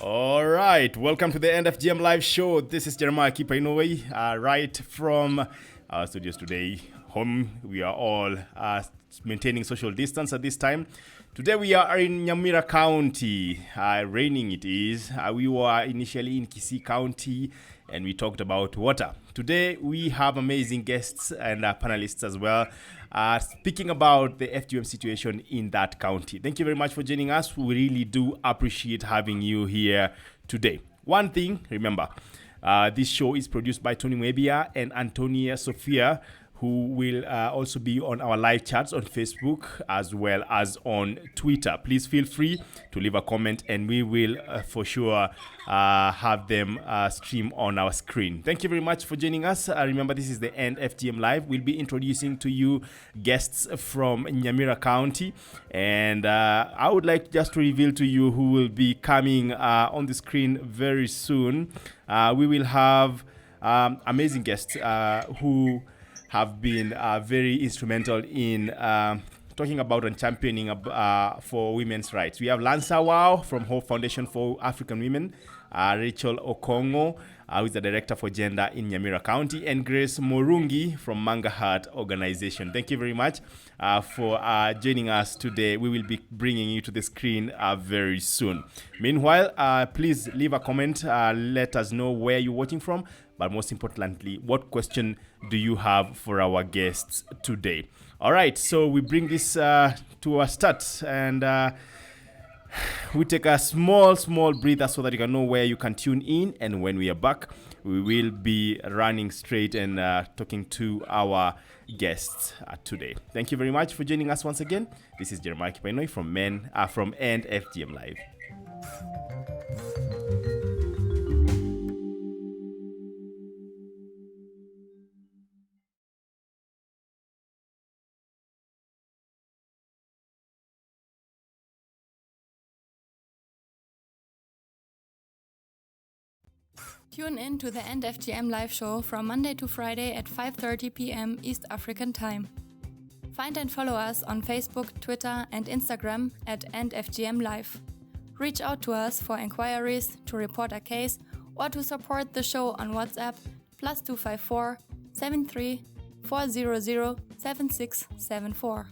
All right, welcome to the end FGM live show. This is Jeremiah Kipainoi, right from our studios today. Home, we are all maintaining social distance at this time. Today we are in Nyamira County. Raining it is. We were initially in Kisii County and we talked about water. Today we have amazing guests and panelists as well, speaking about the FGM situation in that county. Thank you very much for joining us. We really do appreciate having you here today. One thing, remember, this show is produced by Mwebia and Antonia Sophia, who will also be on our live chats on Facebook as well as on Twitter. Please feel free to leave a comment and we will for sure have them stream on our screen. Thank you very much for joining us. Remember, this is the End FGM Live. We'll be introducing to you guests from Nyamira County. And I would like just to reveal to you who will be coming on the screen very soon. We will have amazing guests who have been very instrumental in talking about and championing for women's rights. We have Lansa Wow from Hope Foundation for African Women, Rachel Okongo, who is the director for gender in Nyamira County, and Grace Morungi from Manga Heart Organization. Thank you very much for joining us today. We will be bringing you to the screen very soon. Meanwhile, please leave a comment. Let us know where you're watching from. But most importantly, what question do you have for our guests today? All right, so we bring this to a start and we take a small breather so that you can know where you can tune in. And when we are back, we will be running straight and talking to our guests today. Thank you very much for joining us once again. This is Jeremiah Kipainoi from End FGM Live. Tune in to the End FGM live show from Monday to Friday at 5:30 p.m. East African Time. Find and follow us on Facebook, Twitter, and Instagram at End FGM Live. Reach out to us for inquiries, to report a case, or to support the show on WhatsApp +254 73 400 7674.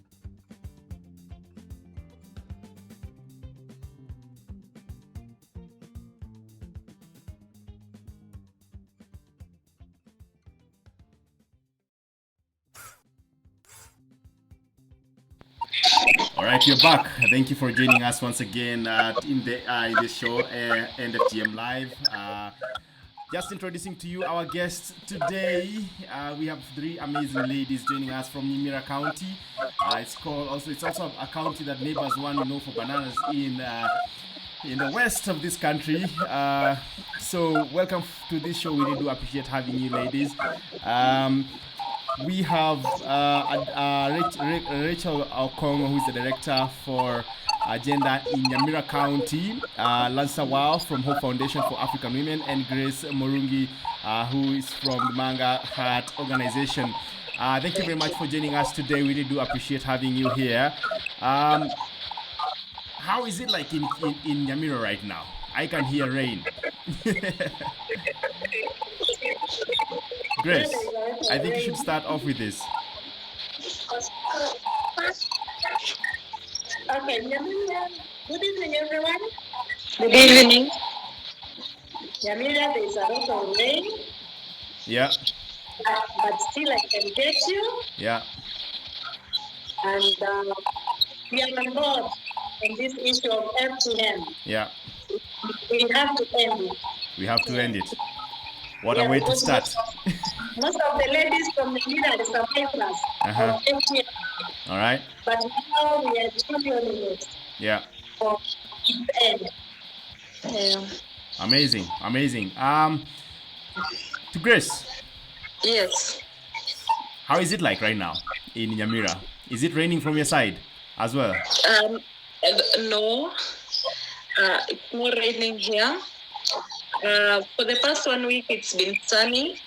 All right, you're back. Thank you for joining us once again in the show, End FGM Live. Just introducing to you our guests today. We have three amazing ladies joining us from Nyamira County. It's also a county that neighbors one for bananas in the west of this country. So welcome to this show. We really do appreciate having you, ladies. We have Rachel Okongo, who is the director for gender in Nyamira County, Lansa Wow from Hope Foundation for African Women, and Grace Morungi, who is from the Manga Heart Organization. Thank you very much for joining us today. We really do appreciate having you here. How is it like in Nyamira right now? I can hear rain. Grace, I think you should start off with this. Okay, good evening, everyone. Good evening. Nyamira, there's a lot of rain. Yeah. But still I can get you. Yeah. And we are on board on this issue of FGM. Yeah. We have to end it. We have to end it. What a way to start. Most of the ladies from Nyamira are survivors of FGM. All right. But now we are championing it. Yeah. For its end. Yeah. Amazing. To Grace. Yes. How is it like right now in Nyamira? Is it raining from your side as well? No. It's more raining here. For the past 1 week, it's been sunny.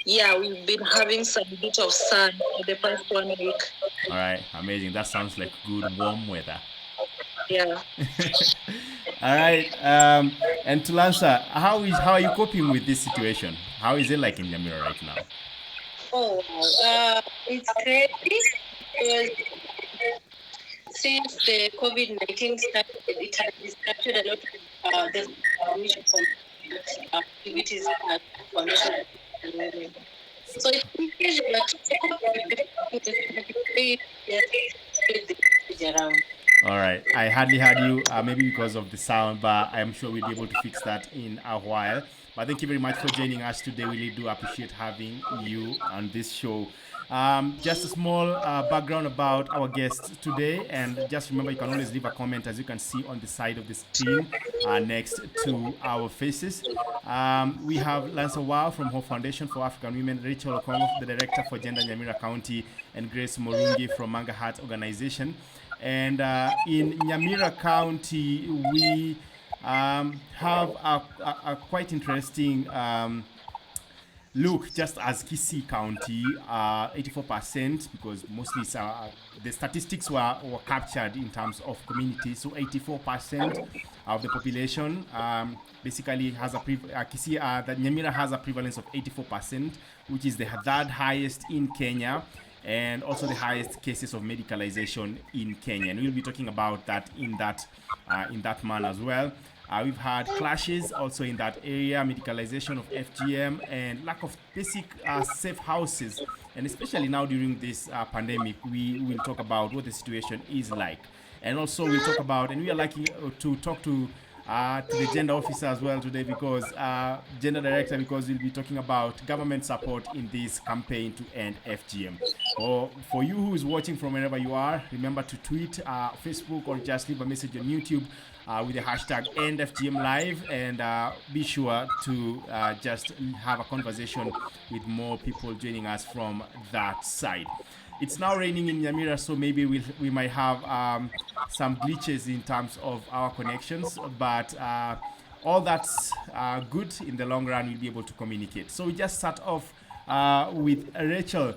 Yeah, we've been having some bit of sun for the past 1 week. All right, amazing. That sounds like good warm weather. Yeah. All right. And Tulansa, how are you coping with this situation? How is it like in Nyamira right now? Oh, it's crazy because since the COVID-19 started, it has distracted a lot of the information from activities at foundation. So it's increased, but around. All right. I hardly heard you, maybe because of the sound, but I am sure we'll be able to fix that in a while. But thank you very much for joining us today. We really do appreciate having you on this show. Just a small background about our guest today, and just remember you can always leave a comment, as you can see on the side of the screen next to our faces. We have Lansa Wow from Hope Foundation for African Women, Rachel Okongo, the Director for Gender Nyamira County, and Grace Morungi from Manga Heart Organization. And in Nyamira County, we have a quite interesting look, just as Kisii County, 84%, because mostly the statistics were captured in terms of community. So 84% of the population basically has Kisii, that Nyamira has a prevalence of 84%, which is the third highest in Kenya, and also the highest cases of medicalization in Kenya. And we'll be talking about that in that manner as well. We've had clashes also in that area, medicalization of FGM, and lack of basic safe houses. And especially now during this pandemic, we will talk about what the situation is like. And also we'll talk about, and we are lucky to talk to the gender officer as well today, because gender director, because we'll be talking about government support in this campaign to end FGM. Or for you who is watching from wherever you are, remember to tweet, Facebook, or just leave a message on YouTube with the hashtag EndFGMLive, and be sure to just have a conversation with more people joining us from that side. It's now raining in Nyamira, so maybe we might have some glitches in terms of our connections, but all that's good. In the long run, we'll be able to communicate. So we just start off with Rachel.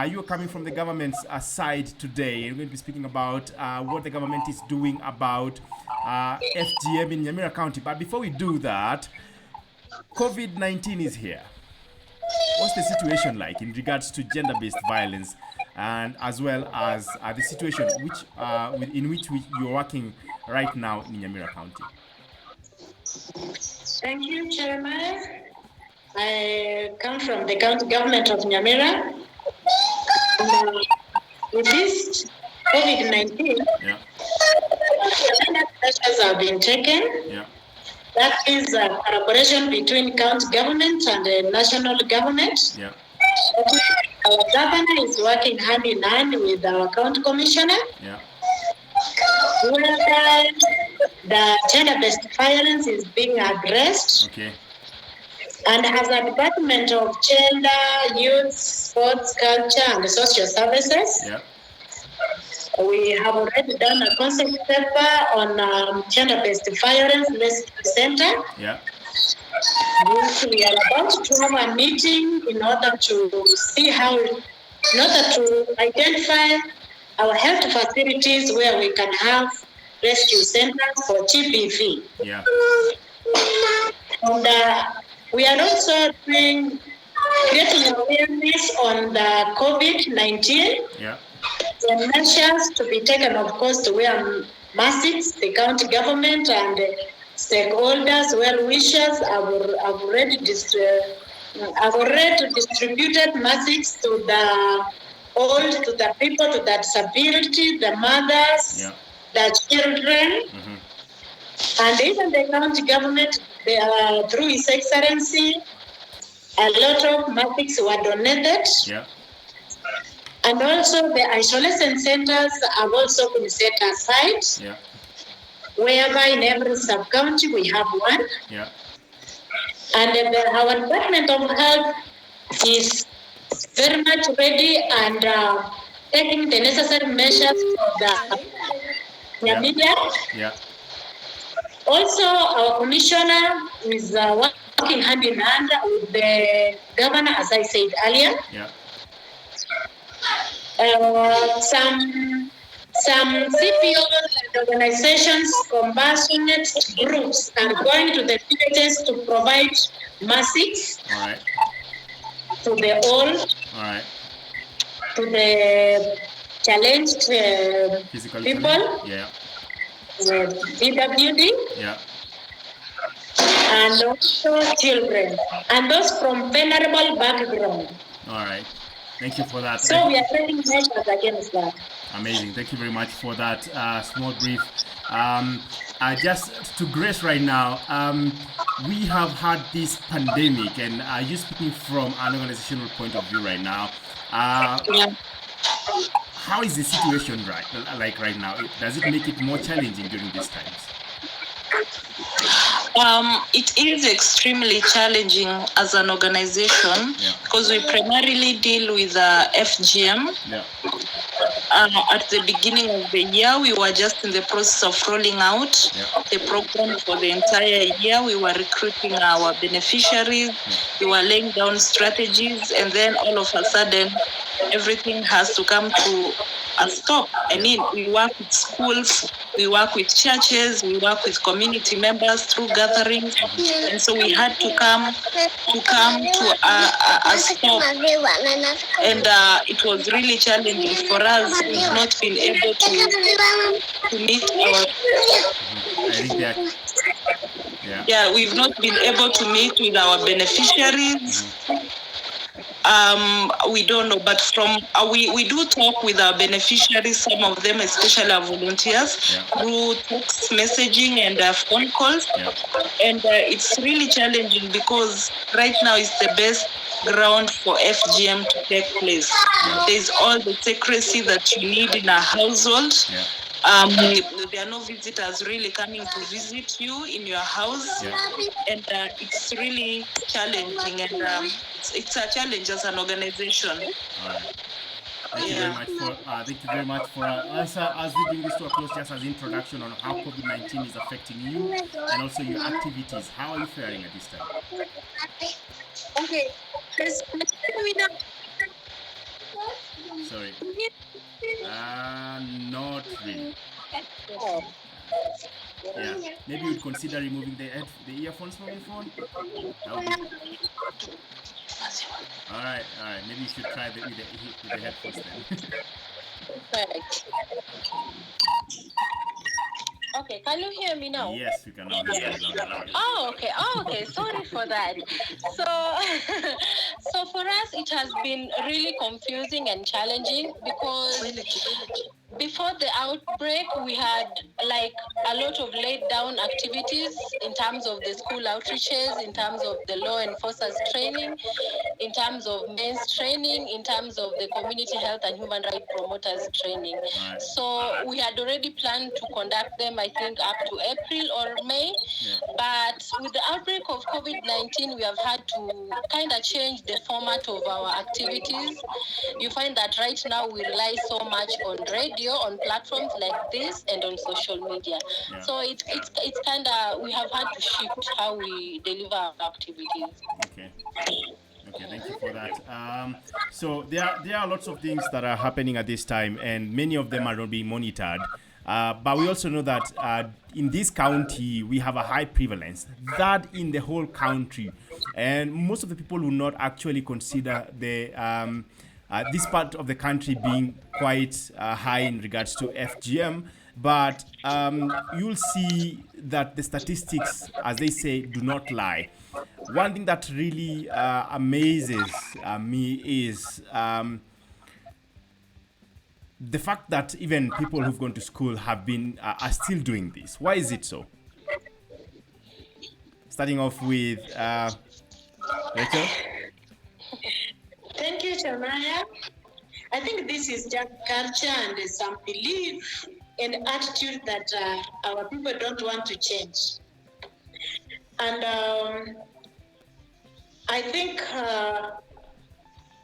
You're coming from the government's side today. We're going to be speaking about what the government is doing about FGM in Nyamira County. But before we do that, COVID-19 is here. What's the situation like in regards to gender-based violence, and as well as the situation in which you're working right now in Nyamira County? Thank you, Jeremiah. I come from the county government of Nyamira. With this COVID-19, measures have been taken. Yeah. That is a collaboration between county government and the national government. Yeah. Our governor is working hand in hand with our county commissioner. Yeah. Whereby the gender-based violence is being addressed. Okay. And as a Department of Gender, Youth, Sports, Culture, and Social Services, Yeah. we have already done a concept paper on gender-based violence rescue center. Yeah. Which we are about to have a meeting in order to see in order to identify our health facilities where we can have rescue centers for GBV. Yeah. And we are also creating awareness on the COVID-19. Yeah. The measures to be taken, of course, to wear masks. The county government and stakeholders, well-wishers, have already distributed masks to the old, to the people, to the disability, the mothers, the children. Mm-hmm. And even the county government, through His Excellency, a lot of masks were donated. Yeah. And also the isolation centers have also been set aside. Yeah. Whereby in every sub-county we have one. Yeah. And our Department of Health is very much ready and taking the necessary measures for the Nyamira. Yeah. Also, our commissioner is working hand in hand with the governor, as I said earlier. Yeah. Some CPOs and organizations, compassionate groups are going to the villages to provide masks to the old, to the challenged people, DWD, and also children, and those from vulnerable background. All right. Thank you for that. So we are taking measures against that. Amazing. Thank you very much for that small brief. Just to Grace right now, we have had this pandemic, and you're speaking from an organizational point of view right now. How is the situation right now? Does it make it more challenging during these times? It is extremely challenging as an organization because we primarily deal with FGM. At the beginning of the year, we were just in the process of rolling out the program for the entire year. We were recruiting our beneficiaries, we were laying down strategies, and then all of a sudden, everything has to come to a stop. I mean, we work with schools, we work with churches, we work with community members through gatherings, and so we had to come to a stop. And it was really challenging for us. We've not been able to meet our. We've not been able to meet with our beneficiaries. We don't know, but from we do talk with our beneficiaries, some of them, especially our volunteers, through text messaging and phone calls. And it's really challenging because right now is the best ground for FGM to take place. There's all the secrecy that you need in a household. There are no visitors really coming to visit you in your house, and it's really challenging, and it's a challenge as an organization. All right. Thank you very much for as we bring this to a close, just as introduction on how COVID-19 is affecting you and also your activities. How are you faring at this time? Okay. Sorry. Not really. Maybe you'd consider removing the earphones from your phone. All right. Maybe you should try with the headphones then. Okay, can you hear me now? Yes, we can now hear you. Okay. Sorry for that. So for us, it has been really confusing and challenging because before the outbreak, we had like a lot of laid down activities in terms of the school outreaches, in terms of the law enforcers training, in terms of men's training, in terms of the community health and human rights promoters training. Right. So we had already planned to conduct them, I think, up to April or May. But with the outbreak of COVID-19, we have had to kind of change the format of our activities. You find that right now we rely so much on radio, on platforms like this, and on social media. So it's kind of, we have had to shift how we deliver our activities. Okay, thank you for that. So there are lots of things that are happening at this time, and many of them are not being monitored. But we also know that in this county, we have a high prevalence, that in the whole country. And most of the people will not actually consider this part of the country being quite high in regards to FGM. But you'll see that the statistics, as they say, do not lie. One thing that really amazes me is the fact that even people who've gone to school have been are still doing this. Why is it so? Starting off with Rachel. Thank you, Jeremiah. I think this is just culture and some belief and attitude that our people don't want to change. And I think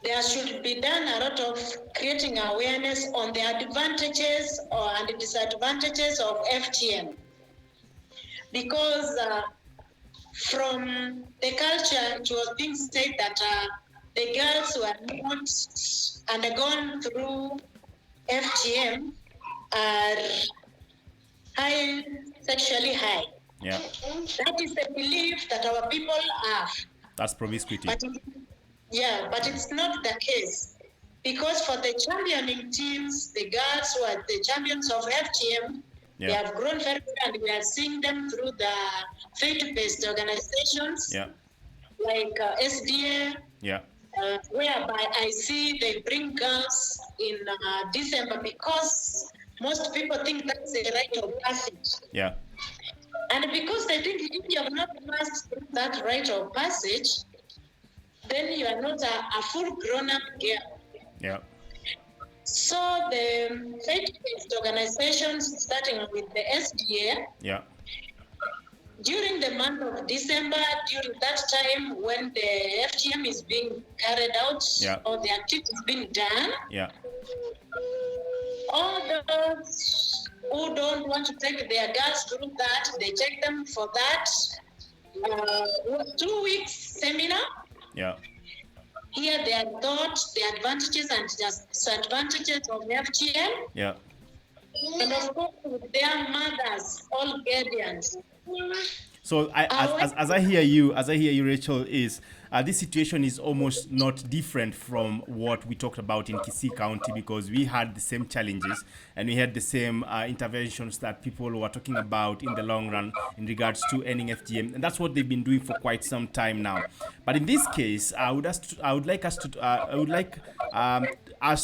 there should be done a lot of creating awareness on the advantages and the disadvantages of FGM. Because from the culture, it was being said that the girls who had not undergone through FGM are sexually high. Yeah. That is the belief that our people have. That's promiscuity. But it's not the case. Because for the championing teams, the girls who are the champions of FGM, they have grown very well, and we are seeing them through the faith-based organizations like SDA, whereby I see they bring girls in December because most people think that's a rite of passage. Yeah. And because they think if you have not passed through that rite of passage, then you are not a full grown-up girl. Yeah. So the faith-based organizations, starting with the SDA, during the month of December, during that time when the FGM is being carried out, or the activity is being done, all those who don't want to take their girls through that, they take them for that 2 weeks seminar. Here they are taught the advantages and disadvantages of FGM. And of course with their mothers, all guardians. So as I hear you, Rachel, is this situation is almost not different from what we talked about in Kisii County, because we had the same challenges and we had the same interventions that people were talking about in the long run in regards to ending FGM, and that's what they've been doing for quite some time now. But in this case, I would like us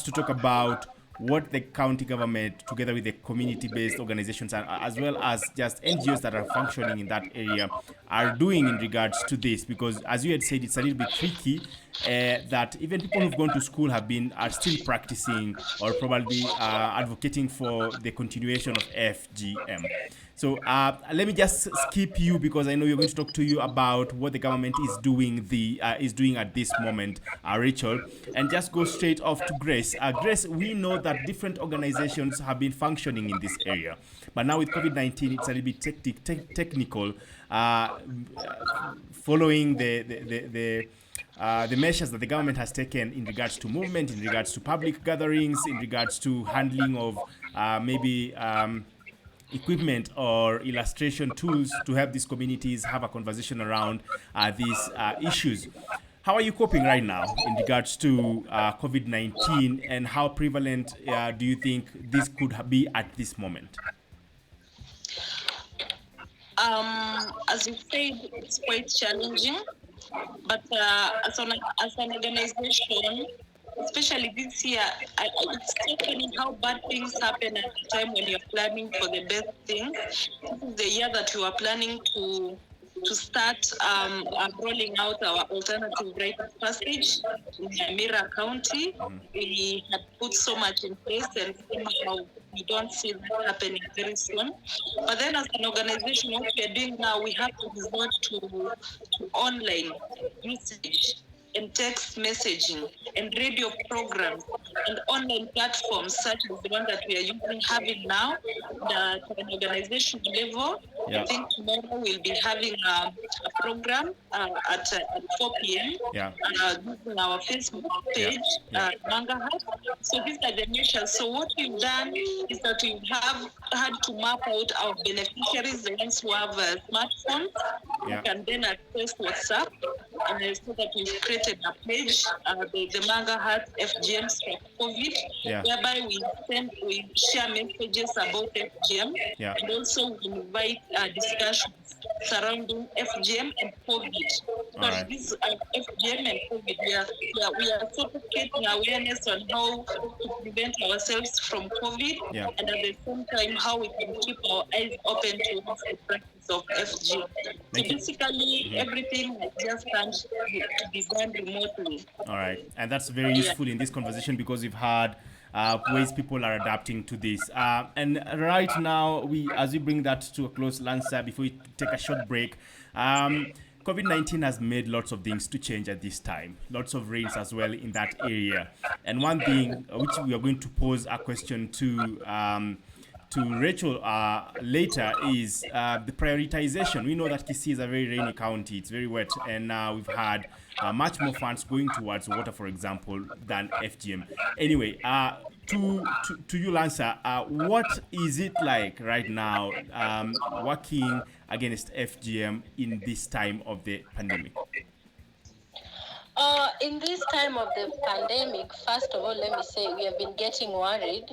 to talk about what the county government, together with the community-based organizations, as well as just NGOs that are functioning in that area, are doing in regards to this. Because as you had said, it's a little bit tricky that even people who've gone to school are still practicing or probably advocating for the continuation of FGM. So let me just skip you, because I know you're going to talk to you about what the government is doing at this moment, Rachel, and just go straight off to Grace. Grace, we know that different organizations have been functioning in this area, but now with COVID-19, it's a little bit technical, following the measures that the government has taken in regards to movement, in regards to public gatherings, in regards to handling of maybe equipment or illustration tools to help these communities have a conversation around these issues. How are you coping right now in regards to COVID-19, and how prevalent do you think this could be at this moment? As you said, it's quite challenging, but as an organization, especially this year, it's funny how bad things happen at the time when you're planning for the best things. This is the year that you are planning to start rolling out our alternative rite of passage in Nyamira County. We had put so much in place, and somehow we don't see that happening very soon. But then as an organization, what we are doing now, we have to resort to online usage and text messaging and radio programs and online platforms such as the one that we are having now at an organization level. I think tomorrow we'll be having a program at 4 p.m. Using our Facebook page, Manga Hut. So these are the measures. So what we've done is that we have had to map out our beneficiaries, the ones who have smartphones, who can then access WhatsApp, and so that we've created a page, the Manga Hut FGM/COVID, whereby we share messages about FGM, and also we invite discussions surrounding FGM and COVID. So this FGM and COVID, we are sort of creating awareness on how to prevent ourselves from COVID, and at the same time how we can keep our eyes open to the practice of FGM. So basically, everything has just started to be done remotely. All right, and that's very useful in this conversation, because we've had ways people are adapting to this. And right now, as we bring that to a close, Lancer, before we take a short break, COVID-19 has made lots of things to change at this time. Lots of rains as well in that area. And one thing which we are going to pose a question to to Rachel later is the prioritization. We know that Kisii is a very rainy county. It's very wet, and we've had much more funds going towards water, for example, than FGM. Anyway, to you, Lancer, what is it like right now working against FGM in this time of the pandemic? In this time of the pandemic, first of all, let me say we have been getting worried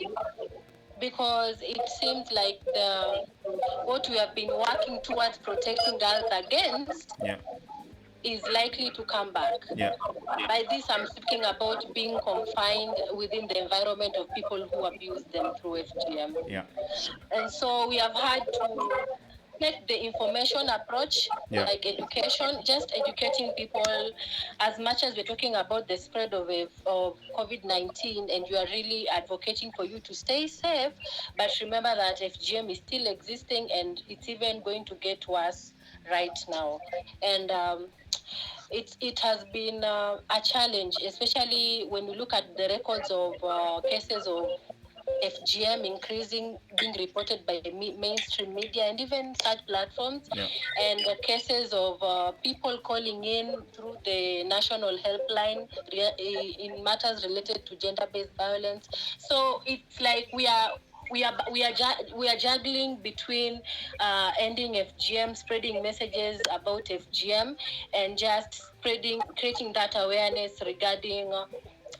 because it seems like what we have been working towards protecting girls against is likely to come back. By this, I'm speaking about being confined within the environment of people who abuse them through FGM. And so we have had to take the information approach, like education, just educating people as much as we're talking about the spread of COVID-19, and you are really advocating for you to stay safe. But remember that FGM is still existing, and it's even going to get worse right now. And it has been a challenge, especially when we look at the records of cases of FGM increasing, being reported by the mainstream media and even such platforms, and the cases of people calling in through the national helpline in matters related to gender-based violence. So it's like we are juggling between ending FGM, spreading messages about FGM, and just creating that awareness regarding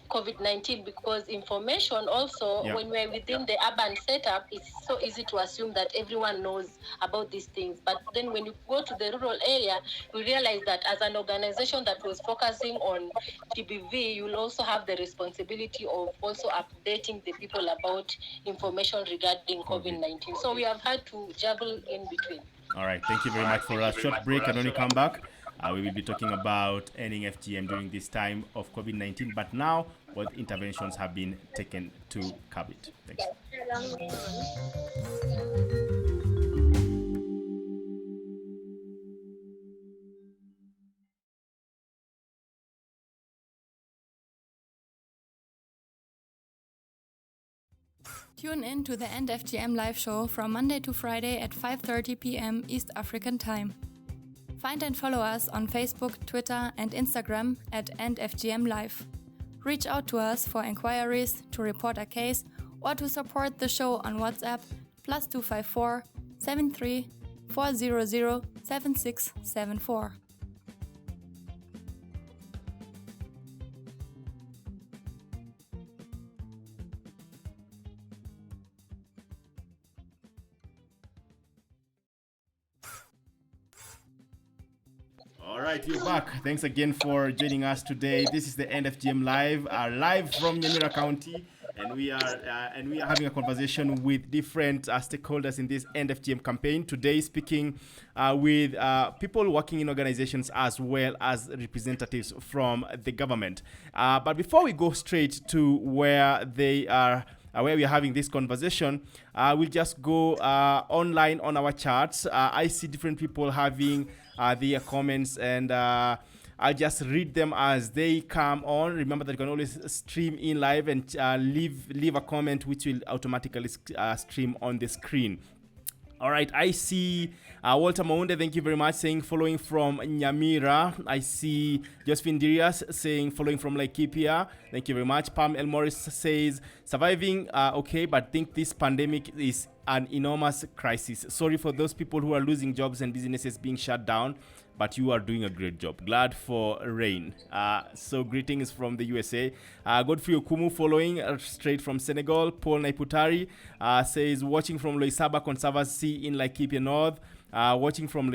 COVID-19, because information also, when we're within the urban setup, it's so easy to assume that everyone knows about these things. But then when you go to the rural area, we realize that as an organization that was focusing on GBV, you'll also have the responsibility of also updating the people about information regarding COVID-19. So we have had to juggle in between. All right, thank you very much for a short break. And when we come back, we will be talking about ending FGM during this time of COVID-19. But now, what interventions have been taken to curb it? Thanks. Tune in to the End FGM live show from Monday to Friday at 5:30 p.m. East African Time. Find and follow us on Facebook, Twitter, and Instagram at End FGM Live. Reach out to us for inquiries, to report a case, or to support the show on WhatsApp +254 73 400 7674. All right, you're back. Thanks again for joining us today. This is the End FGM Live, live from Nyamira County, and we are having a conversation with different stakeholders in this End FGM campaign. Today, speaking with people working in organizations as well as representatives from the government. But before we go straight to where they are, where we are having this conversation, we'll just go online on our charts. I see different people having their comments, and I'll just read them as they come on. Remember that you can always stream in live and leave a comment which will automatically stream on the screen. All right, I see Walter Maunde, thank you very much, saying following from Nyamira. I see Josephine Dirias saying following from Laikipia. Thank you very much. Pam El Morris says surviving okay, but think this pandemic is an enormous crisis. Sorry for those people who are losing jobs and businesses being shut down, but you are doing a great job. Glad for rain. So greetings from the USA. Godfrey Okumu following straight from Senegal. Paul Naiputari says watching from Loisaba Conservancy in Laikipia North. Watching from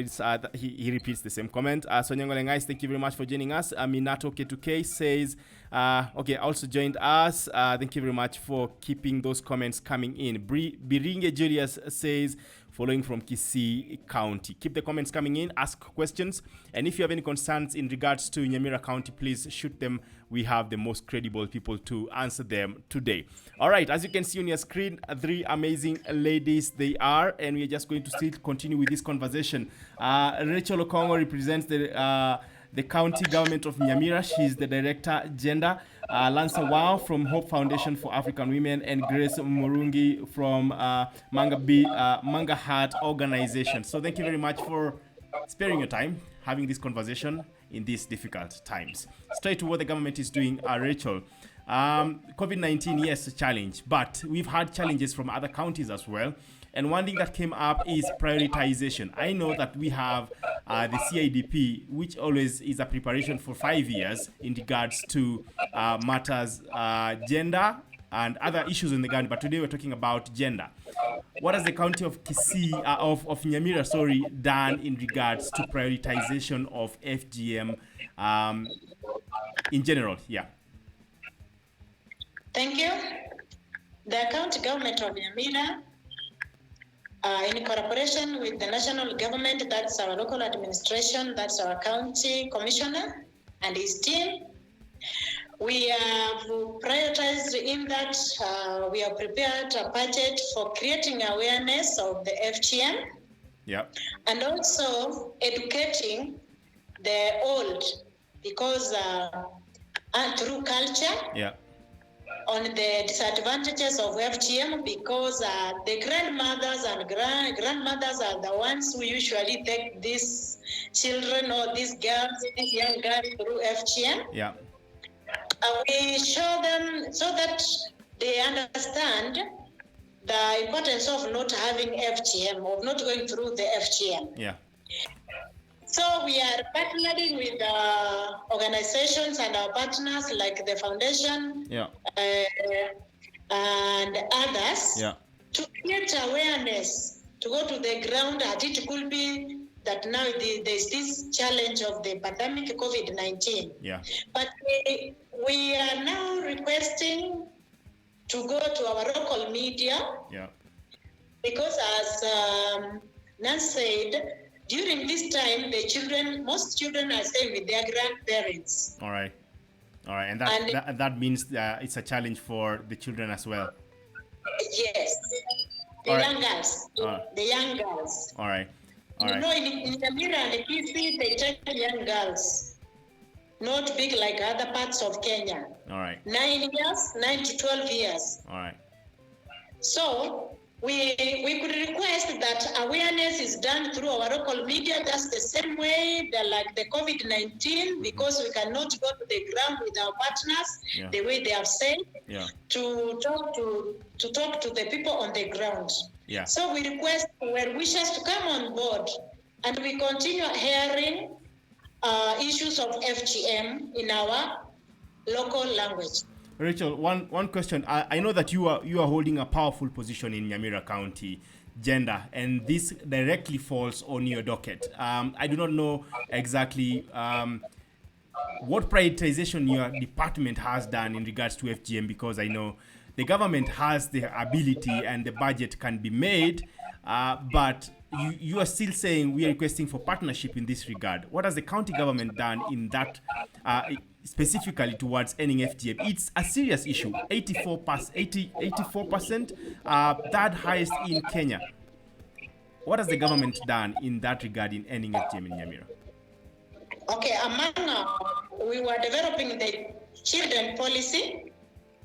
he repeats the same comment. Sonia Ngolengais, thank you very much for joining us. Minato K2K says okay, also joined us. Thank you very much for keeping those comments coming in. Biringe Julius says following from Kisii County. Keep the comments coming in, ask questions, and if you have any concerns in regards to Nyamira County, please shoot them. We have the most credible people to answer them today. All right, as you can see on your screen, three amazing ladies they are, and we are just going to still continue with this conversation. Rachel Okongo represents the the county government of Nyamira. She's the director gender. Lansa Wow from Hope Foundation for African Women, and Grace Murungi from Manga Heart Organization. So thank you very much for sparing your time having this conversation in these difficult times. Straight to what the government is doing, Rachel. COVID-19, yes, a challenge, but we've had challenges from other counties as well. And one thing that came up is prioritization. I know that we have the CIDP, which always is a preparation for 5 years in regards to matters gender and other issues in the county. But today we're talking about gender. What has the county of of Nyamira, done in regards to prioritization of FGM in general? Yeah. Thank you. The county government of Nyamira, in cooperation with the national government, that's our local administration, that's our county commissioner and his team, we have prioritized in that we have prepared a budget for creating awareness of the FGM. Yeah. And also educating the old, because through culture, yeah, on the disadvantages of FGM, because the grandmothers and grandmothers are the ones who usually take these children or these young girls through FGM. Yeah. We show them so that they understand the importance of not having FGM, of not going through the FGM. Yeah. So we are partnering with organizations and our partners like the foundation, yeah, and others, yeah, to create awareness, to go to the ground. It could be that now there's this challenge of the pandemic COVID-19. Yeah. But we are now requesting to go to our local media. Yeah. Because as Nan said, during this time, most children are staying with their grandparents. All right. And that means it's a challenge for the children as well. Yes. The young girls. The young girls. All right. You know, in Nyamira and Kisi, they take young girls. Not big like other parts of Kenya. All right. 9 to 12 years. All right. So we could request that awareness is done through our local media, just the same way like the COVID-19, because we cannot go to the ground with our partners, the way they have said, to talk to the people on the ground. Yeah. So we request well-wishers to come on board, and we continue hearing issues of FGM in our local language. Rachel, one question. I know that you are holding a powerful position in Nyamira County, gender, and this directly falls on your docket. I do not know exactly what prioritization your department has done in regards to FGM, because I know the government has the ability and the budget can be made, but you are still saying we are requesting for partnership in this regard. What has the county government done in that, specifically towards ending FGM? It's a serious issue. 84%, third highest in Kenya. What has the government done in that regard in ending FGM in Nyamira? Okay, we were developing the children policy.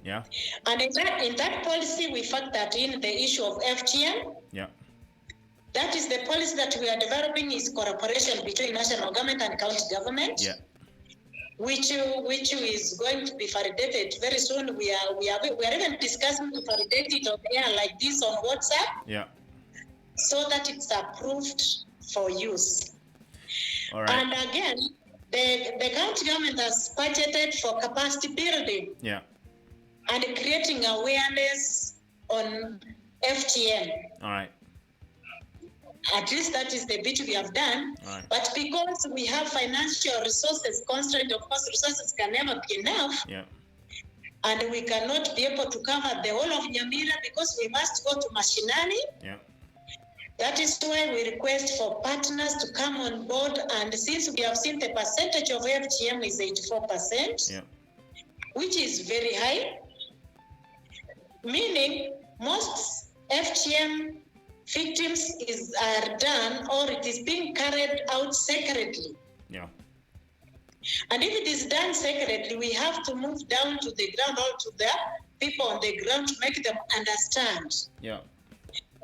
Yeah. And in that policy, we factored in the issue of FGM. Yeah. That is the policy that we are developing, is cooperation between national government and county government. Yeah. Which is going to be validated very soon. We are even discussing to validate it on air like this on WhatsApp. Yeah. So that it's approved for use. All right. And again, the county government has budgeted for capacity building. Yeah. And creating awareness on FGM. All right. At least that is the bit we have done. Right. But because we have financial resources constraint, of course, resources can never be enough. Yeah. And we cannot be able to cover the whole of Nyamira because we must go to Mashinani. Yeah. That is why we request for partners to come on board. And since we have seen the percentage of FGM is 84%, which is very high, meaning most FGM victims are done, or it is being carried out secretly. Yeah. And if it is done secretly, we have to move down to the ground or to the people on the ground to make them understand. Yeah.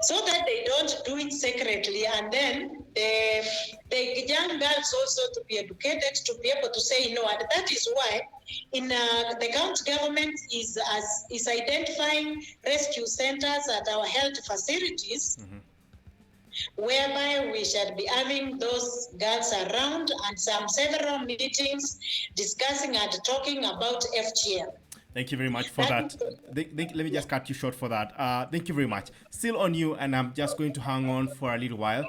So that they don't do it secretly, and then the young girls also to be educated to be able to say no. And that is why in the county government is identifying rescue centers at our health facilities, whereby we shall be having those girls around, and several meetings discussing and talking about FGM. Thank you very much for that. Let me just cut you short for that. Thank you very much. Still on you, and I'm just going to hang on for a little while.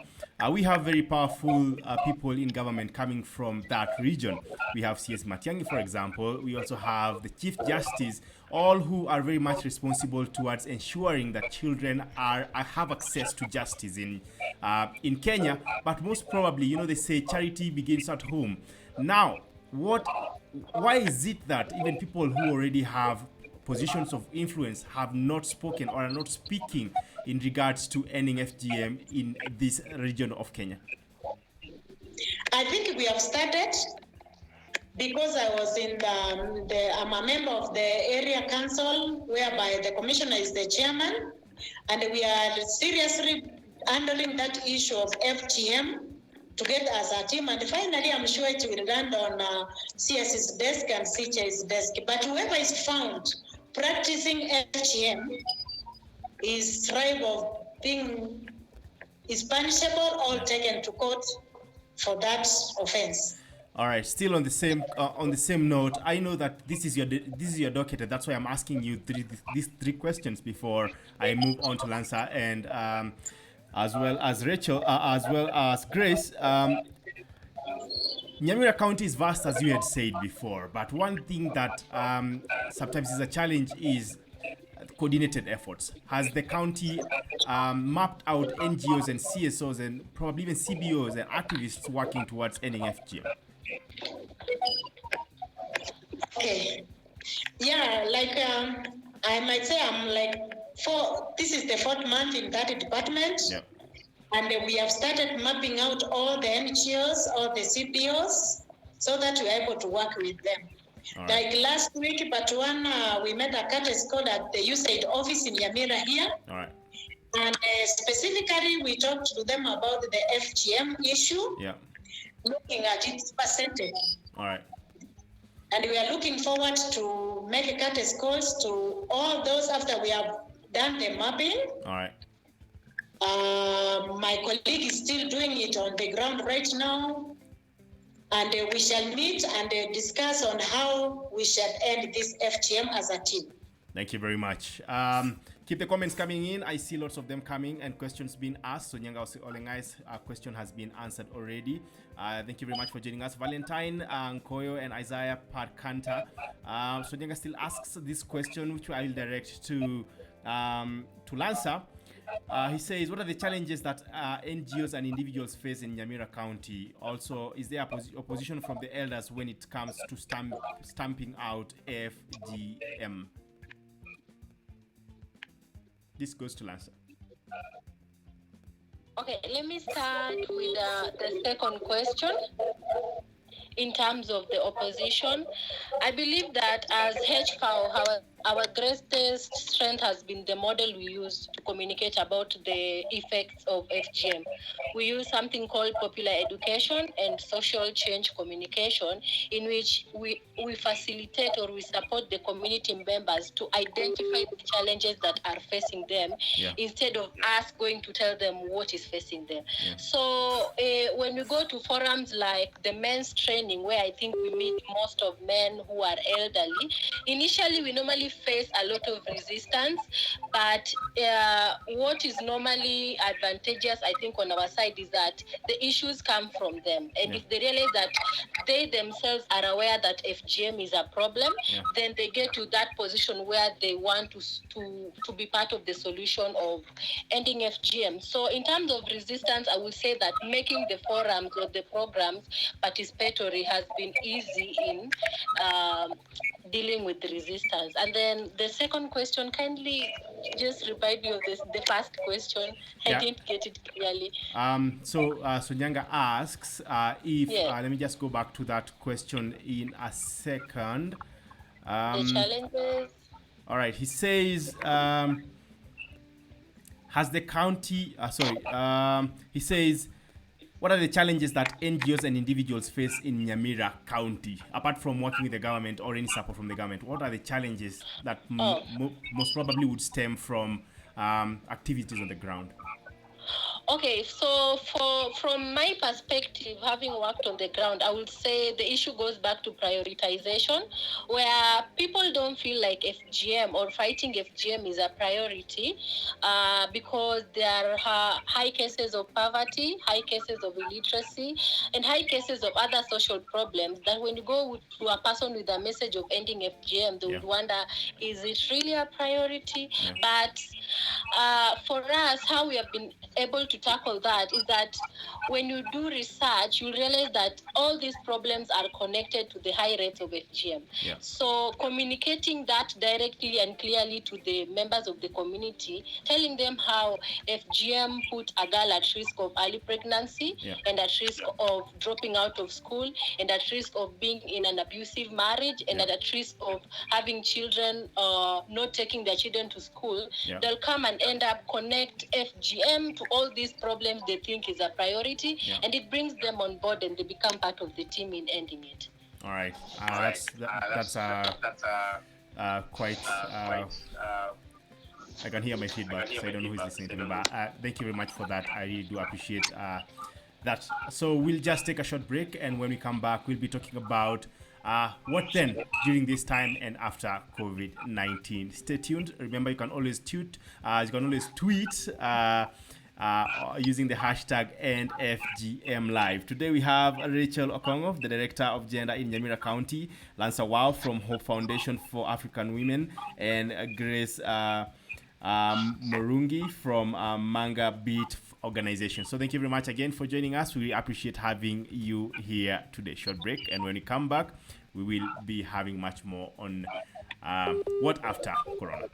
We have very powerful people in government coming from that region. We have CS Matiang'i, for example. We also have the Chief Justice, all who are very much responsible towards ensuring that children have access to justice in Kenya. But most probably, they say charity begins at home. Now, why is it that even people who already have positions of influence have not spoken or are not speaking in regards to ending FGM in this region of Kenya? I think we have started because I was in I'm a member of the area council, whereby the commissioner is the chairman, and we are seriously handling that issue of FGM together as a team, and finally I'm sure it will land on CS's desk and CJ's desk. But whoever is found practicing FGM is liable is punishable or taken to court for that offense. All right. Still on the same note, I know that this is your docket, and that's why I'm asking you these three questions before I move on to Lanza and. As well as Rachel, as well as Grace. Nyamira County is vast, as you had said before, but one thing that sometimes is a challenge is coordinated efforts. Has the county mapped out NGOs and CSOs and probably even CBOs and activists working towards ending FGM? Okay. Yeah, I might say I'm this is the 4th month in that department. Yep. And we have started mapping out all the NGOs, all the CBOs, so that we're able to work with them. Right. Like last week, we met a courtesy call at the USAID office in Nyamira here. All right. And specifically, we talked to them about the FGM issue, looking at its percentage. All right. And we are looking forward to make courtesy calls to all those after we have done the mapping. All right. My colleague is still doing it on the ground right now. And we shall meet and discuss on how we shall end this FGM as a team. Thank you very much. Keep the comments coming in. I see lots of them coming and questions being asked. So Nyanga Olengai's question has been answered already. Thank you very much for joining us. Valentine, Nkoyo, and Isaiah Parkanta. So Nyanga still asks this question, which I will direct to Lanza. He says, what are the challenges that NGOs and individuals face in Nyamira County? Also, is there opposition from the elders when it comes to stamping out FGM? This goes to Lanza. Okay, let me start with the second question. In terms of the opposition, I believe that as HCAO, our greatest strength has been the model we use to communicate about the effects of FGM. We use something called popular education and social change communication, in which we facilitate or we support the community members to identify the challenges that are facing them, instead of us going to tell them what is facing them. So when we go to forums like the men's training, where I think we meet most of men who are elderly, initially we normally face a lot of resistance, but what is normally advantageous, I think, on our side is that the issues come from them. And if they realize that they themselves are aware that FGM is a problem, then they get to that position where they want to be part of the solution of ending FGM. So in terms of resistance, I would say that making the forums or the programs participatory has been easy in dealing with the resistance. And then the second question, kindly just remind me of the first question. I Yeah. didn't get it clearly. So Nyanga asks if Yes. let me just go back to that question in a second. The challenges. All right, he says, has the county, he says, what are the challenges that NGOs and individuals face in Nyamira County, apart from working with the government or any support from the government? What are the challenges that Oh, most probably would stem from activities on the ground? okay, so from my perspective, having worked on the ground, I would say the issue goes back to prioritization, where people don't feel like FGM or fighting FGM is a priority because there are high cases of poverty, high cases of illiteracy, and high cases of other social problems that when you go to a person with a message of ending FGM, they would wonder, is it really a priority? Yeah. But for us, how we have been able to tackle that is that when you do research, you realize that all these problems are connected to the high rates of FGM. Yeah. So communicating that directly and clearly to the members of the community, telling them how FGM put a girl at risk of early pregnancy and at risk of dropping out of school and at risk of being in an abusive marriage and at risk of having children not taking their children to school, they'll come and end up connect FGM to all these problems they think is a priority, and it brings them on board and they become part of the team in ending it. All right. That's quite. I can hear my feedback, so I don't know who's listening to me. But thank you very much for that. I really do appreciate that. So we'll just take a short break, and when we come back, we'll be talking about what then during this time and after COVID-19. Stay tuned. Remember, you can always tweet. Using the hashtag #NFGMLive. Today we have Rachel Okongo, the Director of Gender in Nyamira County, Lansa Wow from Hope Foundation for African Women, and Grace Morungi from Manga Beat Organization. So thank you very much again for joining us. We appreciate having you here today. Short break, and when we come back, we will be having much more on what after Corona.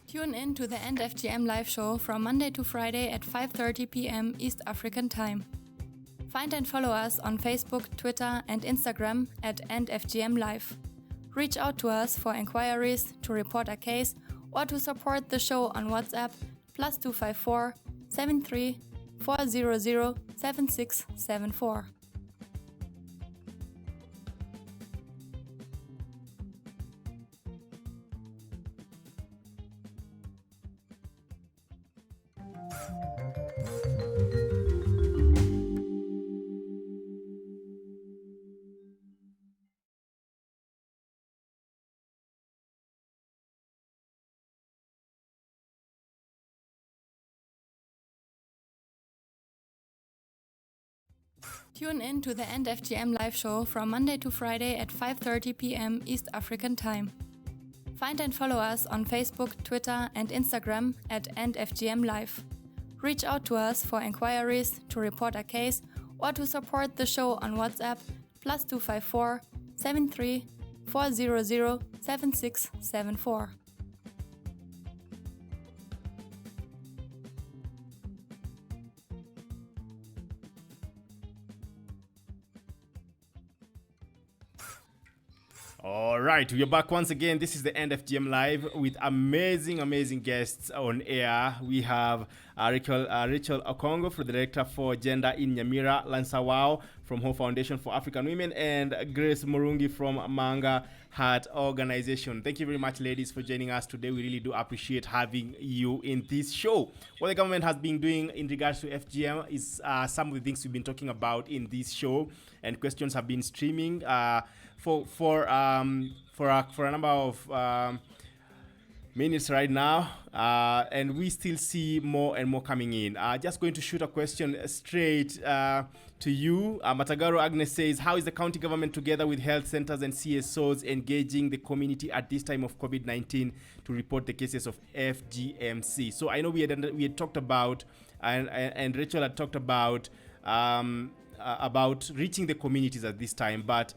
Tune in to the FGM live show from Monday to Friday at 5:30 p.m. East African Time. Find and follow us on Facebook, Twitter, and Instagram at FGM Live. Reach out to us for inquiries, to report a case, or to support the show on WhatsApp +254 73 400 7674. Tune in to the FGM live show from Monday to Friday at 5:30 p.m. East African Time. Find and follow us on Facebook, Twitter, and Instagram at FGM Live. Reach out to us for inquiries, to report a case, or to support the show on WhatsApp +254 73 400 7674. All right, we are back once again. This is the FGM Live with amazing guests on air. We have Rachel Okongo, the Director for Gender in Nyamira, Lansa Wow from Hope Foundation for African Women, and Grace Morungi from Manga Heart Organization. Thank you very much, ladies, for joining us today. We really do appreciate having you in this show. What the government has been doing in regards to FGM is some of the things we've been talking about in this show, and questions have been streaming for a number of minutes right now, and we still see more and more coming in. Just going to shoot a question straight to you. Matagaro Agnes says, how is the county government together with health centers and CSOs engaging the community at this time of COVID-19 to report the cases of FGMC? So I know we had talked about, and Rachel had talked about reaching the communities at this time, but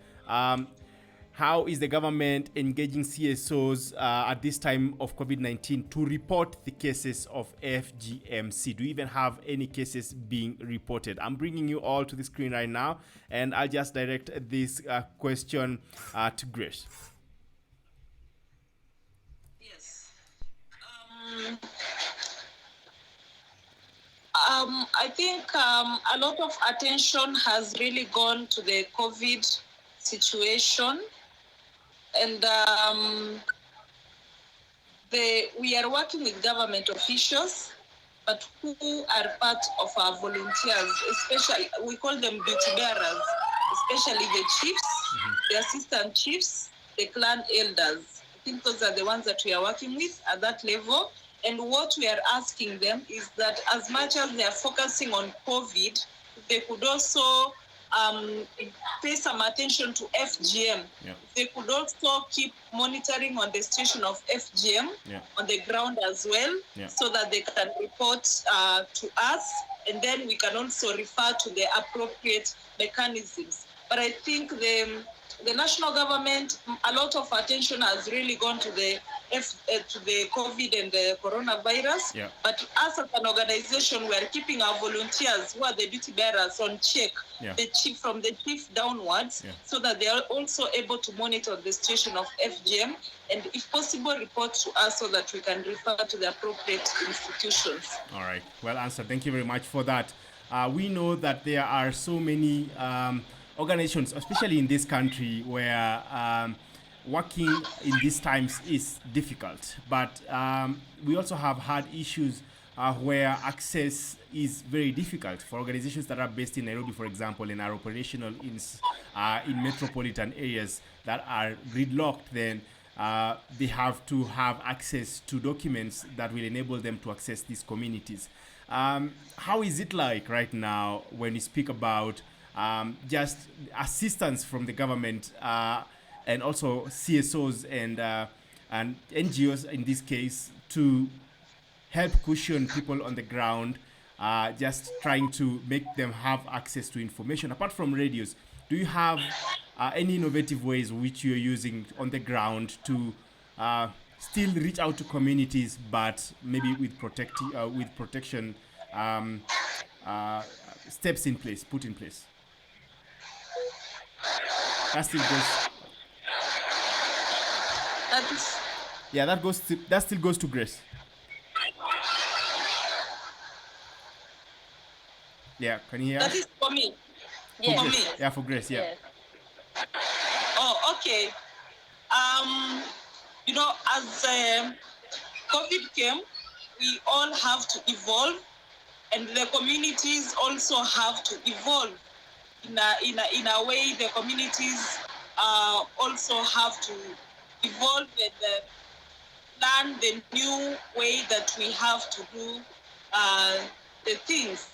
how is the government engaging CSOs at this time of COVID-19 to report the cases of FGMC? Do you even have any cases being reported? I'm bringing you all to the screen right now, and I'll just direct this question to Grace. Yes. I think a lot of attention has really gone to the COVID situation, and we are working with government officials, but who are part of our volunteers, especially, we call them duty bearers, especially the chiefs, the assistant chiefs, the clan elders. I think those are the ones that we are working with at that level. And what we are asking them is that as much as they are focusing on COVID, they could also pay some attention to FGM. Yeah. They could also keep monitoring on the situation of FGM on the ground as well, so that they can report to us, and then we can also refer to the appropriate mechanisms. But I think the national government, a lot of attention has really gone to the COVID and the coronavirus. Yeah. But us as an organization, we are keeping our volunteers, who are the duty bearers, on check, the chief, from the chief downwards, so that they are also able to monitor the situation of FGM, and if possible, report to us so that we can refer to the appropriate institutions. All right, well answered. Thank you very much for that. We know that there are so many organizations, especially in this country, where working in these times is difficult. But we also have had issues where access is very difficult for organizations that are based in Nairobi, for example, and are operational in metropolitan areas that are gridlocked. Then they have to have access to documents that will enable them to access these communities. How is it like right now when you speak about just assistance from the government and also CSOs and NGOs in this case to help cushion people on the ground, just trying to make them have access to information? Apart from radios, do you have any innovative ways which you're using on the ground to still reach out to communities, but maybe with protection steps put in place? That still goes. That still goes to Grace. Yeah, can you hear? That is for me. Yes. For me. Yeah, for Grace. Yeah. Yes. Oh, okay. As COVID came, we all have to evolve, and the communities also have to evolve. In a way, the communities also have to evolve and learn the new way that we have to do the things.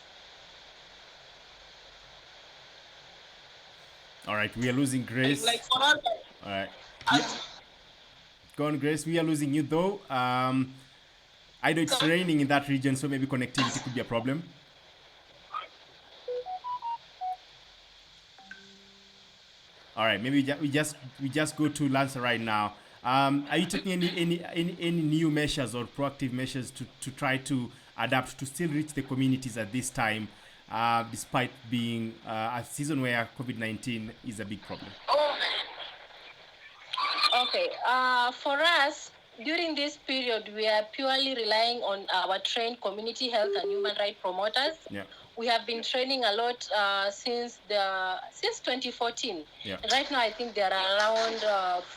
All right, we are losing Grace. Like for us, all right. Go on, Grace. We are losing you though. I know it's raining in that region, so maybe connectivity could be a problem. All right, maybe we just go to Lancer right now. Are you taking any new measures or proactive measures to try to adapt to still reach the communities at this time, despite being a season where COVID-19 is a big problem? Okay. For us, during this period, we are purely relying on our trained community health and human rights promoters. Yeah. We have been training a lot since 2014. Yeah. And right now, I think there are around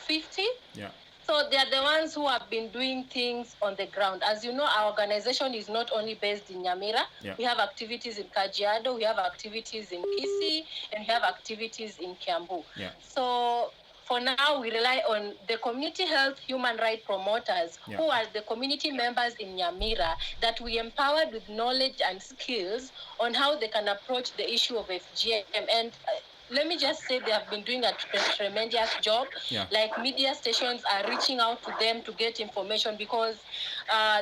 50. Yeah. So they are the ones who have been doing things on the ground. As you know, our organization is not only based in Nyamira. Yeah. We have activities in Kajiado, we have activities in Kisii, and we have activities in Kiambu. Yeah. So for now, we rely on the community health human rights promoters, who are the community members in Nyamira, that we empowered with knowledge and skills on how they can approach the issue of FGM. And let me just say they have been doing a tremendous job. Yeah. Like media stations are reaching out to them to get information because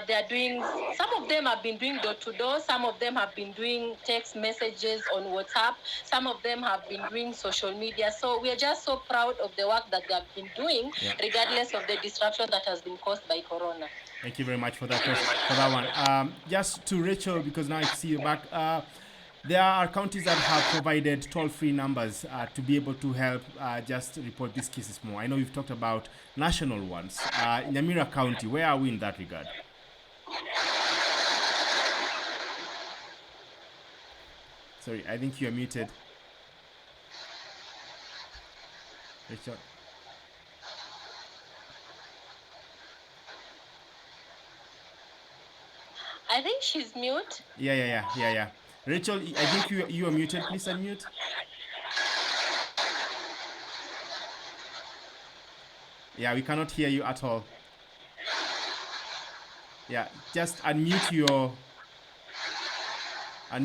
they're doing, some of them have been doing door to door, some of them have been doing text messages on WhatsApp, some of them have been doing social media. So we are just so proud of the work that they have been doing, regardless of the disruption that has been caused by Corona. Thank you very much for that one. Just to Rachel, because now I see you back. There are counties that have provided toll-free numbers to be able to help just report these cases more. I know you've talked about national ones. Nyamira County, where are we in that regard? Sorry, I think you are muted. Rachel. I think she's mute. Yeah. Rachel, I think you are muted. Please unmute. Yeah, we cannot hear you at all. Yeah, just unmute your. I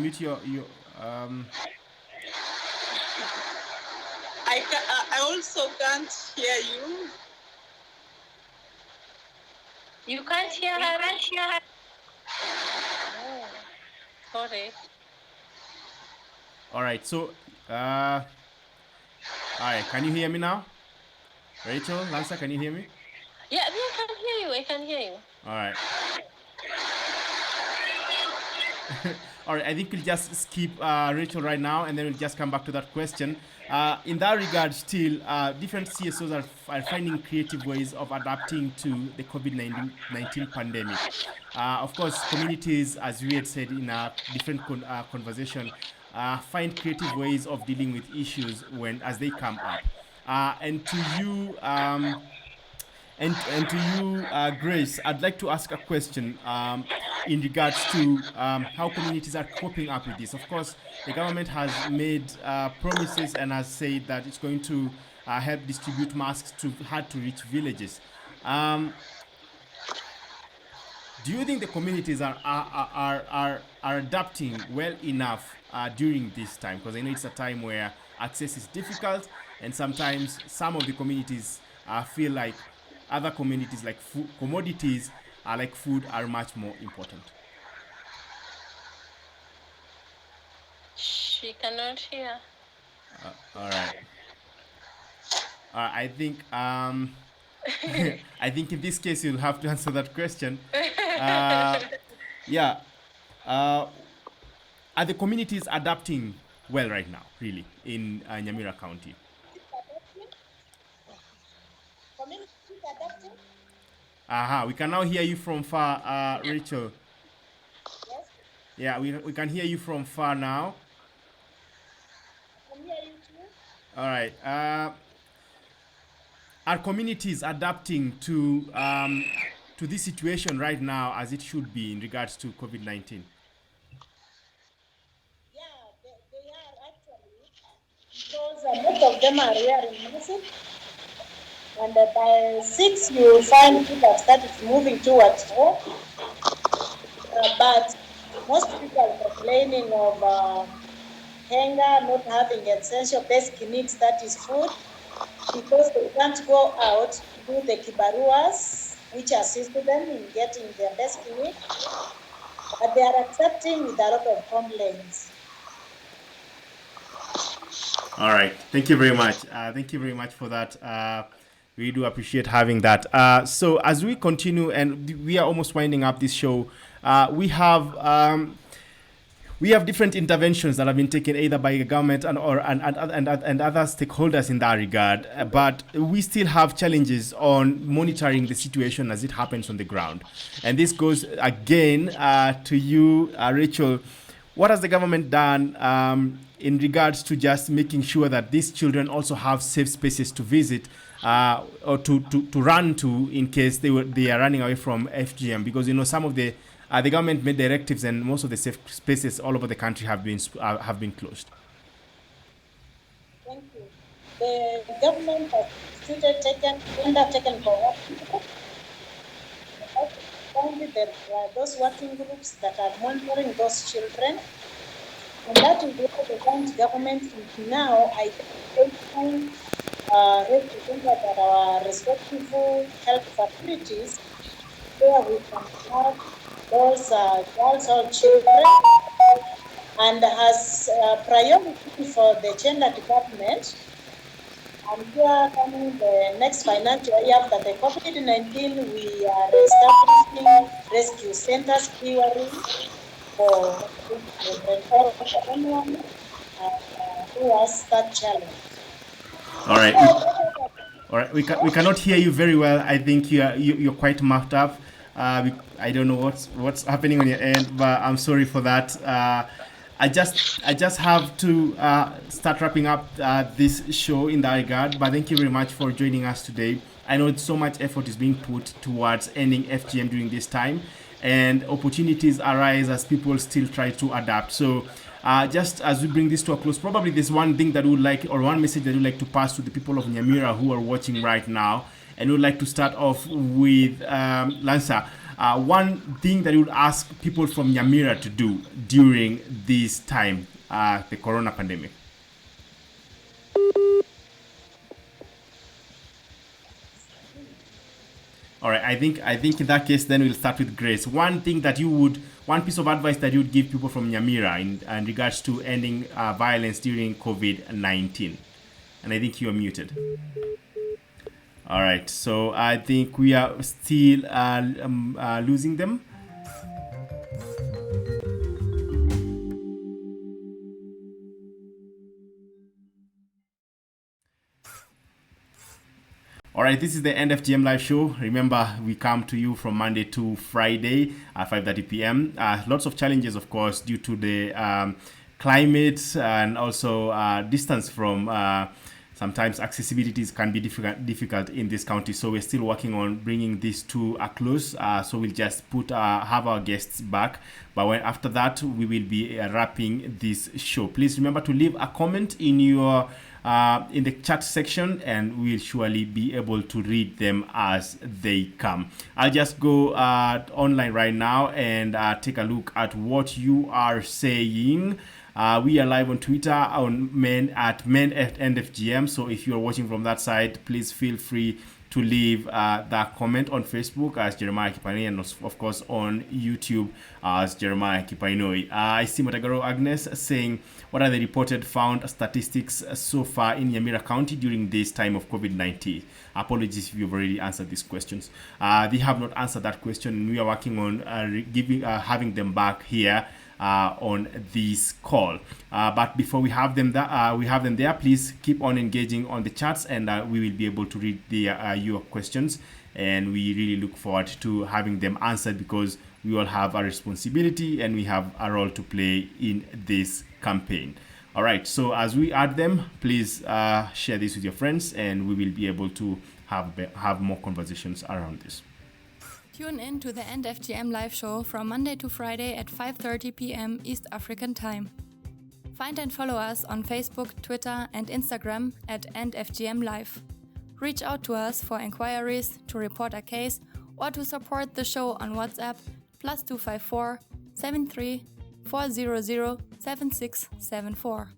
also can't hear you. You can't hear her? Oh, sorry. All right, so, all right, can you hear me now? Rachel, Lancer, can you hear me? Yeah, I can hear you. All right. All right, I think we'll just skip Rachel right now, and then we'll just come back to that question. In that regard, still, different CSOs are finding creative ways of adapting to the COVID-19 pandemic. Of course, communities, as we had said in a different conversation, find creative ways of dealing with issues as they come up. And to you, Grace, I'd like to ask a question in regards to how communities are coping up with this. Of course, the government has made promises and has said that it's going to help distribute masks to hard-to-reach villages. Do you think the communities are adapting well enough during this time? Because I know it's a time where access is difficult, and sometimes some of the communities feel like other communities, like commodities, like food, are much more important. She cannot hear. All right. I think I think in this case you'll have to answer that question. Yeah. Are the communities adapting well right now, really, in Nyamira County? We can now hear you from far, Rachel. Yes. Yeah, we can hear you from far now. I can hear you too. All right. Are communities adapting to this situation right now as it should be in regards to COVID-19? Yeah, they are actually, because most of them are wearing masks. And by 6, you will find people have started moving towards home. But most people are complaining of hunger, not having essential basic needs, that is food, because they can't go out to do the kibaruas, which assist them in getting their basic needs. But they are accepting with a lot of complaints. All right. Thank you very much. Thank you very much for that. We do appreciate having that. So as we continue, and we are almost winding up this show, we have different interventions that have been taken either by the government and other stakeholders in that regard. But we still have challenges on monitoring the situation as it happens on the ground. And this goes again to you, Rachel. What has the government done in regards to just making sure that these children also have safe spaces to visit or to run to in case they are running away from FGM? Because some of the government made directives, and most of the safe spaces all over the country have been closed. Thank you. The government has taken for only those working groups that are monitoring those children. And that is why the current government is now identifying represented at our respective health facilities where we can have those girls or children. And as priority for the gender department, and we are coming the next financial year after the COVID-19, we are establishing rescue centers purely for anyone who has that challenge. All right. All right. We cannot hear you very well. I think you're quite muffled up. I don't know what's happening on your end, but I'm sorry for that. I just have to start wrapping up this show in that regard. But thank you very much for joining us today. I know so much effort is being put towards ending FGM during this time, and opportunities arise as people still try to adapt. So just as we bring this to a close, probably there's one thing that we would like, or one message that we would like to pass to the people of Nyamira who are watching right now, and we would like to start off with Lansa. One thing that you would ask people from Nyamira to do during this time, the corona pandemic. All right, I think in that case, then we'll start with Grace. One piece of advice that you would give people from Nyamira in regards to ending violence during COVID-19. And I think you are muted. All right, so I think we are still losing them. All right, this is the End FGM live show. Remember, we come to you from Monday to Friday at 5:30 p.m. Lots of challenges, of course, due to the climate and also distance from. Sometimes accessibility can be difficult in this county, so we're still working on bringing this to a close. So we'll just have our guests back, but after that we will be wrapping this show. Please remember to leave a comment in your in the chat section, and we'll surely be able to read them as they come. I'll just go online right now and take a look at what you are saying. We are live on Twitter on men@FGM. So if you are watching from that side, please feel free to leave that comment on Facebook as Jeremiah Kipainoi, and of course on YouTube as Jeremiah Kipainoi. I see Matagaro Agnes saying, what are the reported found statistics so far in Nyamira County during this time of COVID-19? Apologies if you've already answered these questions. They have not answered that question, and we are working on having them back here on this call. But before we have them there, please keep on engaging on the chats, and we will be able to read your questions, and we really look forward to having them answered, because we all have a responsibility and we have a role to play in this campaign. All right, so as we add them, please share this with your friends, and we will be able to have more conversations around this. Tune in to the End FGM live show from Monday to Friday at 5:30 p.m. East African time. Find and follow us on Facebook, Twitter, and Instagram at End FGM Live. Reach out to us for inquiries, to report a case, or to support the show on WhatsApp +254 73 400 7674.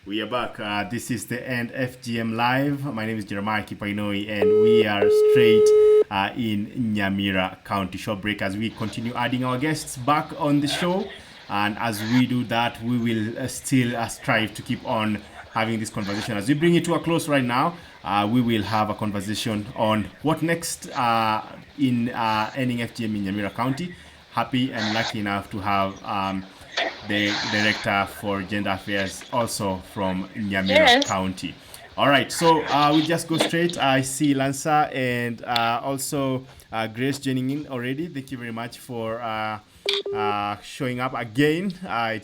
We are back. This is the End FGM Live. My name is Jeremiah Kipainoi, and we are straight in Nyamira County. Short break as we continue adding our guests back on the show. And as we do that, we will still strive to keep on having this conversation. As we bring it to a close right now, we will have a conversation on what next in ending FGM in Nyamira County. Happy and lucky enough to have the Director for Gender Affairs also from Nyamira County. All right, so we just go straight. I see Lansa and also Grace joining in already. Thank you very much for showing up again. I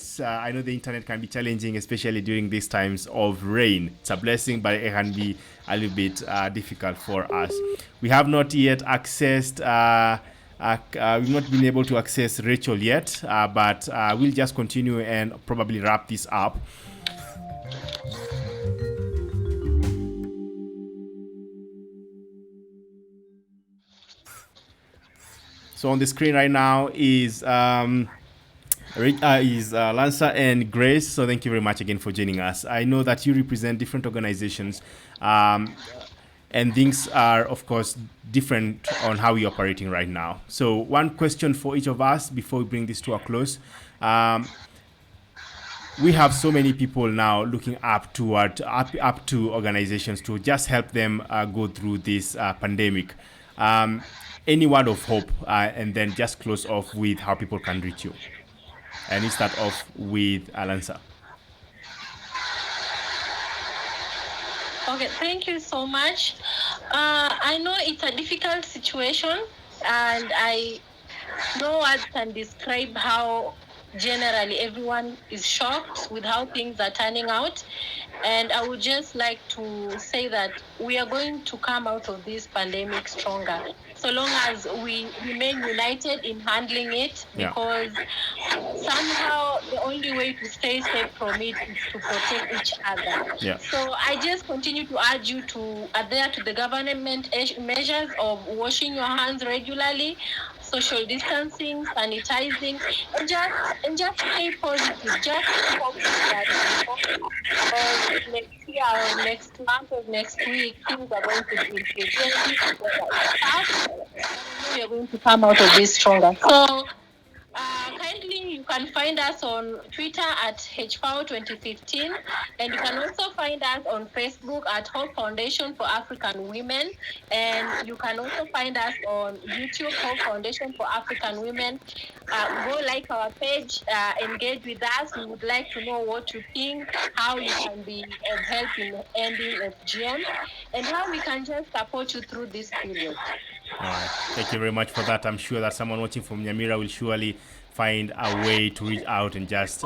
know the internet can be challenging, especially during these times of rain. It's a blessing, but it can be a little bit difficult for us. We have not yet accessed. We've not been able to access Rachel yet, but we'll just continue and probably wrap this up. So on the screen right now is Lancer and Grace. So thank you very much again for joining us. I know that you represent different organizations, and things are, of course, different on how we're operating right now. So one question for each of us before we bring this to a close. We have so many people now looking up to organizations to just help them go through this pandemic. Any word of hope, and then just close off with how people can reach you. And we start off with Alansa. Okay, thank you so much. I know it's a difficult situation, and I no words can describe how generally everyone is shocked with how things are turning out. And I would just like to say that we are going to come out of this pandemic stronger, so long as we remain united in handling it, because somehow the only way to stay safe from it is to protect each other. So I just continue to urge you to adhere to the government measures of washing your hands regularly, social distancing, sanitizing, and just stay positive. Just hope that next year or next month or next week, things are going to be improving. We are going to come out of this stronger. So kindly, you can find us on Twitter at HFOW2015, and you can also find us on Facebook at Hope Foundation for African Women, and you can also find us on YouTube, Hope Foundation for African Women. Go like our page, engage with us. We would like to know what you think, how you can be of help in ending FGM, and how we can just support you through this period. All right. Thank you very much for that. I'm sure that someone watching from Nyamira will surely find a way to reach out and just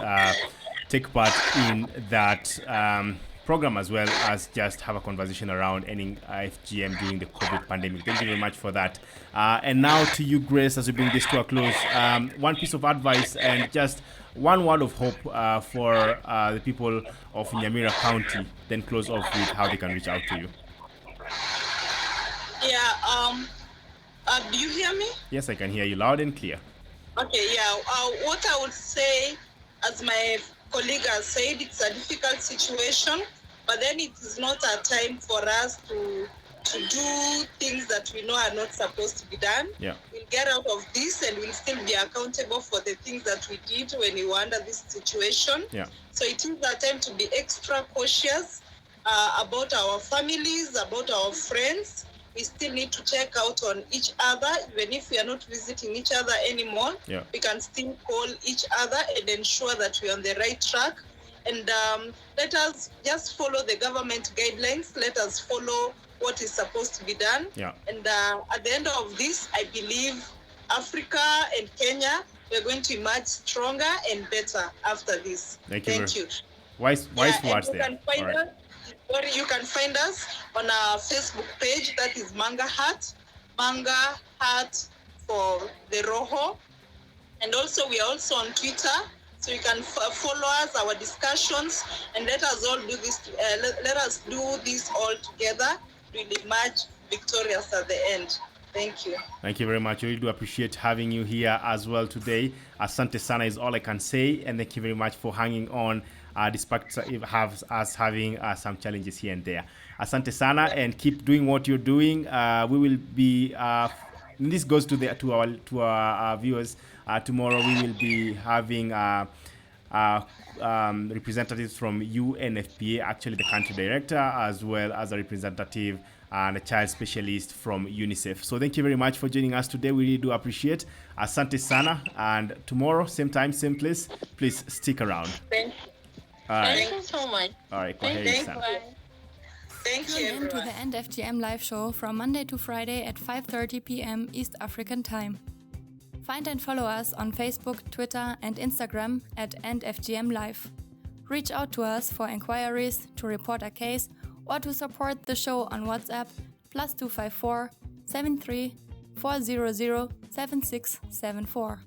take part in that program, as well as just have a conversation around ending FGM during the COVID pandemic. Thank you very much for that. And now to you, Grace, as we bring this to a close, one piece of advice and just one word of hope for the people of Nyamira County, then close off with how they can reach out to you. Yeah, do you hear me? Yes, I can hear you loud and clear. Okay, yeah. What I would say, as my colleague has said, it's a difficult situation, but then it is not a time for us to do things that we know are not supposed to be done. Yeah. We'll get out of this and we'll still be accountable for the things that we did when we were under this situation. Yeah. So it is a time to be extra cautious about our families, about our friends. We still need to check out on each other. Even if we are not visiting each other anymore, we can still call each other and ensure that we're on the right track. And let us just follow the government guidelines. Let us follow what is supposed to be done. Yeah. And at the end of this, I believe Africa and Kenya, we're going to emerge stronger and better after this. Thank you. Wise words there. You can find us on our Facebook page, that is Manga Heart for the Roho. And also we are also on Twitter, so you can follow us, our discussions, and let us all do this. Let us do this all together. We'll emerge victorious at the end. Thank you. Thank you very much. We really do appreciate having you here as well today. Asante sana is all I can say, and thank you very much for hanging on despite us having some challenges here and there. Asante sana, and keep doing what you're doing. We will be. This goes to our viewers. Tomorrow we will be having representatives from UNFPA, actually the country director, as well as a representative and a child specialist from UNICEF. So thank you very much for joining us today. We really do appreciate. Asante sana, and tomorrow, same time, same place. Please stick around. Thank you. All right. Thank you so much. All right, go ahead, Sana. Thank you, Tune in to the End FGM live show from Monday to Friday at 5:30 p.m. East African time. Find and follow us on Facebook, Twitter, and Instagram at @FGMLive. Reach out to us for inquiries, to report a case, or to support the show on WhatsApp +254 73 400 7674.